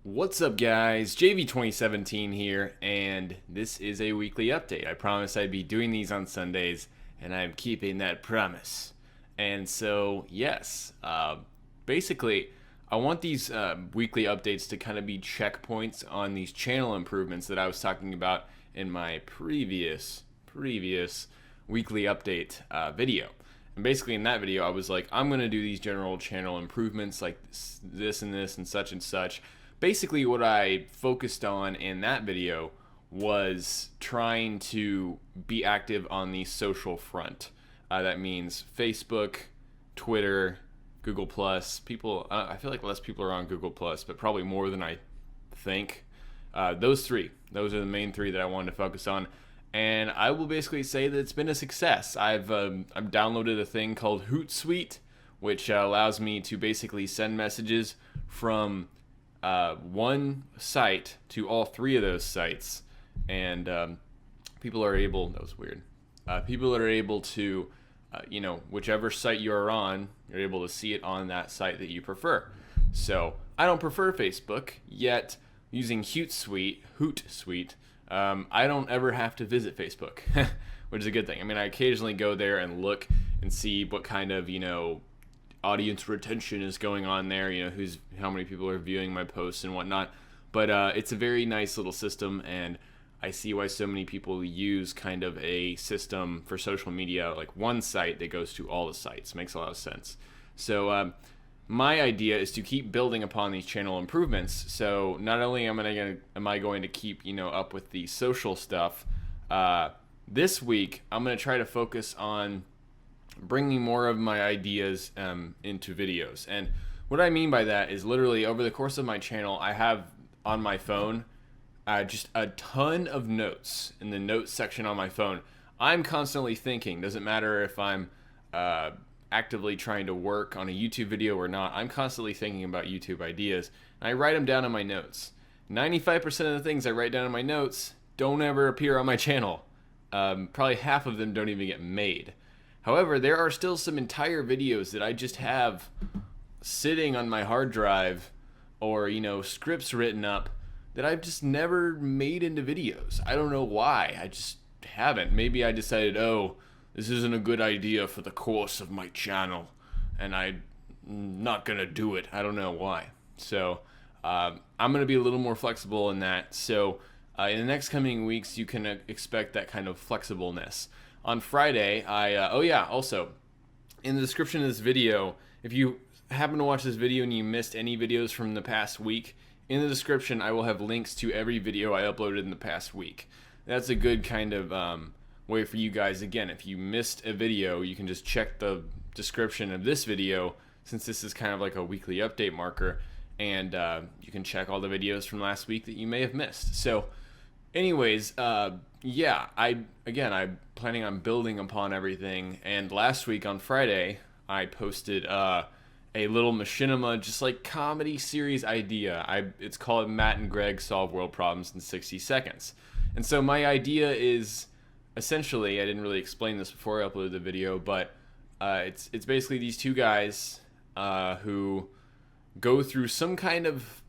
What's up, guys? JV2017 here, and this is a weekly update. I promised I'd be doing these on Sundays, and I'm keeping that promise. And so, yes, basically, I want these weekly updates to kind of be checkpoints on these channel improvements that I was talking about in my previous weekly update video. And basically in that video, I was like, I'm going to do these general channel improvements like this and this and such. Basically what I focused on in that video was trying to be active on the social front. That means Facebook, Twitter, Google Plus. I feel like less people are on Google Plus, but probably more than I think. Those are the main three that I wanted to focus on. And I will basically say that it's been a success. I've downloaded a thing called HootSuite, which allows me to basically send messages from one site to all three of those sites, and people are able. That was weird. People are able to, whichever site you are on, you're able to see it on that site that you prefer. So I don't prefer Facebook, yet using HootSuite, I don't ever have to visit Facebook, which is a good thing. I mean, I occasionally go there and look and see what kind of, audience retention is going on there, how many people are viewing my posts and whatnot. But it's a very nice little system, and I see why so many people use kind of a system for social media, like one site that goes to all the sites. Makes a lot of sense. So my idea is to keep building upon these channel improvements. So not only am I going to keep up with the social stuff, this week I'm going to try to focus on bringing more of my ideas into videos. And what I mean by that is literally over the course of my channel, I have on my phone just a ton of notes in the notes section on my phone. I'm constantly thinking, doesn't matter if I'm actively trying to work on a YouTube video or not, I'm constantly thinking about YouTube ideas, and I write them down in my notes. 95% of the things I write down in my notes don't ever appear on my channel. Probably half of them don't even get made. However, there are still some entire videos that I just have sitting on my hard drive or, scripts written up that I've just never made into videos. I don't know why. I just haven't. Maybe I decided, this isn't a good idea for the course of my channel, and I'm not going to do it. I don't know why. So I'm going to be a little more flexible in that. So in the next coming weeks, you can expect that kind of flexibleness. On Friday, also, in the description of this video, if you happen to watch this video and you missed any videos from the past week, in the description I will have links to every video I uploaded in the past week. That's a good kind of way for you guys. Again, if you missed a video, you can just check the description of this video, since this is kind of like a weekly update marker, and you can check all the videos from last week that you may have missed. So anyways, I'm planning on building upon everything, and last week on Friday, I posted a little machinima, just like comedy series idea. It's called Matt and Greg Solve World Problems in 60 Seconds. And so my idea is, essentially, I didn't really explain this before I uploaded the video, but it's basically these two guys who go through some kind of,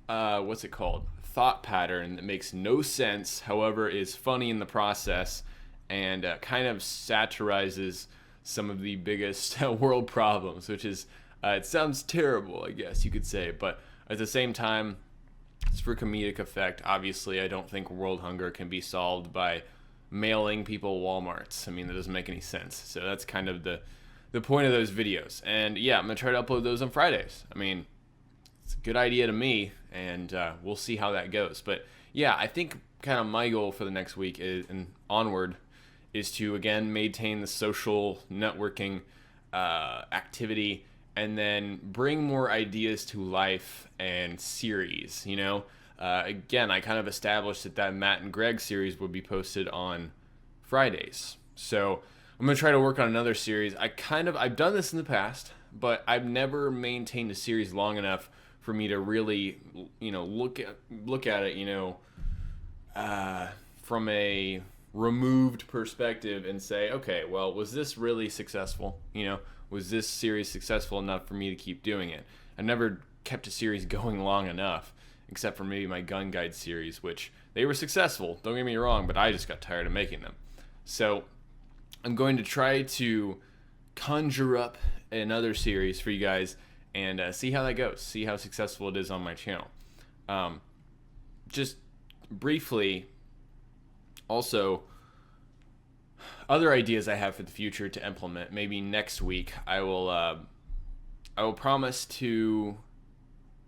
thought pattern that makes no sense, however is funny in the process, and kind of satirizes some of the biggest world problems, which is, it sounds terrible, I guess you could say, but at the same time, it's for comedic effect. Obviously, I don't think world hunger can be solved by mailing people Walmarts. I mean, that doesn't make any sense. So that's kind of the point of those videos. And yeah, I'm going to try to upload those on Fridays. I mean, it's a good idea to me, and we'll see how that goes. But yeah, I think kind of my goal for the next week and onward is to, again, maintain the social networking activity, and then bring more ideas to life and series, Again, I kind of established that Matt and Greg series would be posted on Fridays. So I'm going to try to work on another series. I've done this in the past, but I've never maintained a series long enough for me to really, look at it, from a removed perspective and say, okay, well, was this really successful? Was this series successful enough for me to keep doing it? I never kept a series going long enough. except for maybe my gun guide series, which they were successful, don't get me wrong, but I just got tired of making them. So I'm going to try to conjure up another series for you guys and see how that goes, see how successful it is on my channel. Just briefly, also, other ideas I have for the future to implement. Maybe next week I will promise to,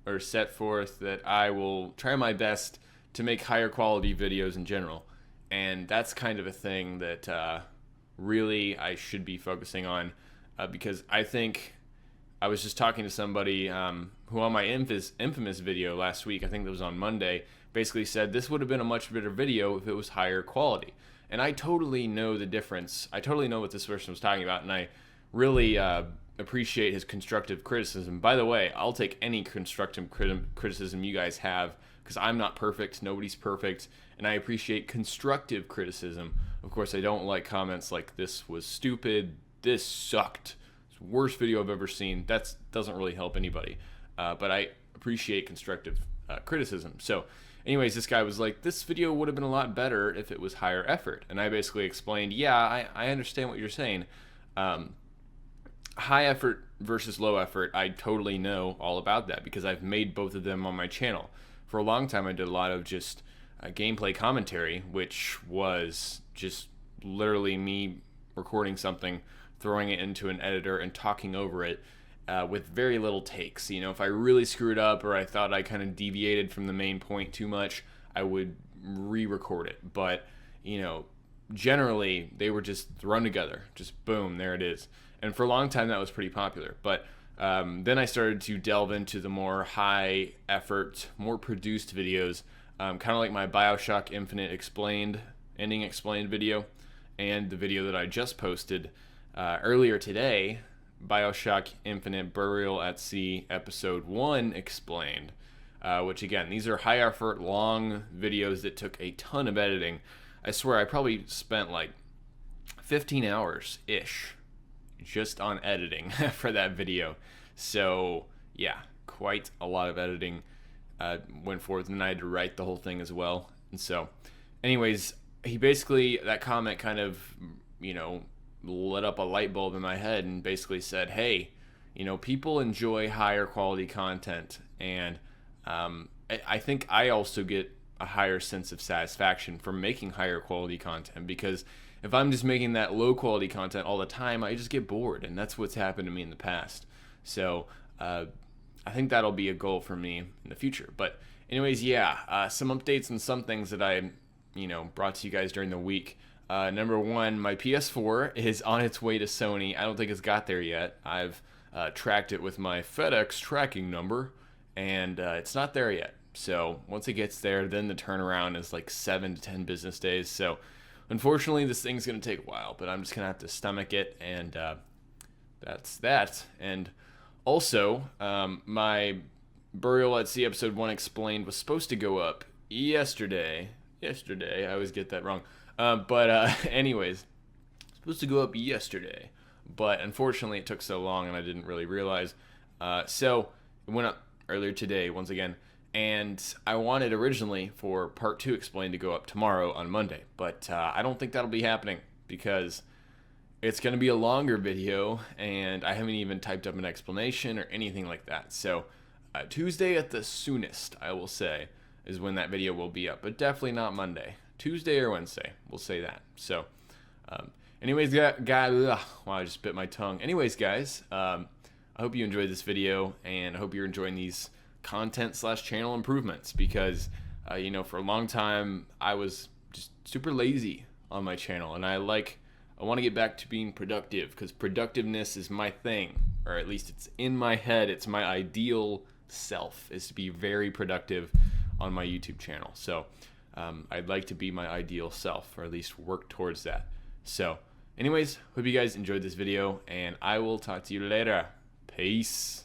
or set forth that I will try my best to make higher quality videos in general, and that's kind of a thing that really I should be focusing on, because I think I was just talking to somebody who on my infamous video last week, I think that was on Monday, basically said this would have been a much better video if it was higher quality. And I totally know the difference. I totally know what this person was talking about, and I really appreciate his constructive criticism. By the way, I'll take any constructive criticism you guys have, because I'm not perfect, nobody's perfect, and I appreciate constructive criticism. Of course, I don't like comments like, this was stupid, this sucked, it's the worst video I've ever seen. That doesn't really help anybody. But I appreciate constructive criticism. So anyways, this guy was like, this video would have been a lot better if it was higher effort. And I basically explained, yeah, I understand what you're saying. High effort versus low effort, I totally know all about that because I've made both of them on my channel. For a long time, I did a lot of just gameplay commentary, which was just literally me recording something, throwing it into an editor, and talking over it with very little takes. You know, if I really screwed up or I thought I kind of deviated from the main point too much, I would re-record it. But, you know, generally, they were just thrown together. Just boom, there it is. And for a long time, that was pretty popular. But then I started to delve into the more high effort, more produced videos, kind of like my BioShock Infinite ending explained video, and the video that I just posted earlier today, BioShock Infinite Burial at Sea Episode 1 Explained, which again, these are high effort, long videos that took a ton of editing. I swear I probably spent like 15 hours-ish just on editing for that video. So yeah, quite a lot of editing went forth, and then I had to write the whole thing as well. And so anyways, he basically, that comment kind of, you know, lit up a light bulb in my head and basically said, hey, you know, people enjoy higher quality content, and I think I also get a higher sense of satisfaction from making higher quality content, because if I'm just making that low quality content all the time, I just get bored, and that's what's happened to me in the past. So I think that'll be a goal for me in the future. But anyways, yeah, some updates and some things that I, you know, brought to you guys during the week. Number one, my PS4 is on its way to Sony. I don't think it's got there yet. I've tracked it with my FedEx tracking number, and it's not there yet. So once it gets there, then the turnaround is like 7 to 10 business days. So unfortunately, this thing's going to take a while, but I'm just going to have to stomach it, and that's that. And also, my Burial at Sea Episode 1 Explained was supposed to go up yesterday. I always get that wrong. Anyways, supposed to go up yesterday, but unfortunately it took so long and I didn't really realize. So it went up earlier today once again, and I wanted originally for part 2 Explained to go up tomorrow on Monday, but I don't think that'll be happening because it's going to be a longer video and I haven't even typed up an explanation or anything like that. So Tuesday at the soonest, I will say, is when that video will be up, but definitely not Monday. Tuesday or Wednesday, we'll say that. So anyways, guys, wow, I just bit my tongue. Anyways, guys, I hope you enjoyed this video, and I hope you're enjoying these content/channel improvements, because you know, for a long time I was just super lazy on my channel, and I want to get back to being productive, because productiveness is my thing, or at least it's in my head. It's my ideal self, is to be very productive on my YouTube channel. So I'd like to be my ideal self, or at least work towards that. So anyways, hope you guys enjoyed this video, and I will talk to you later. Peace.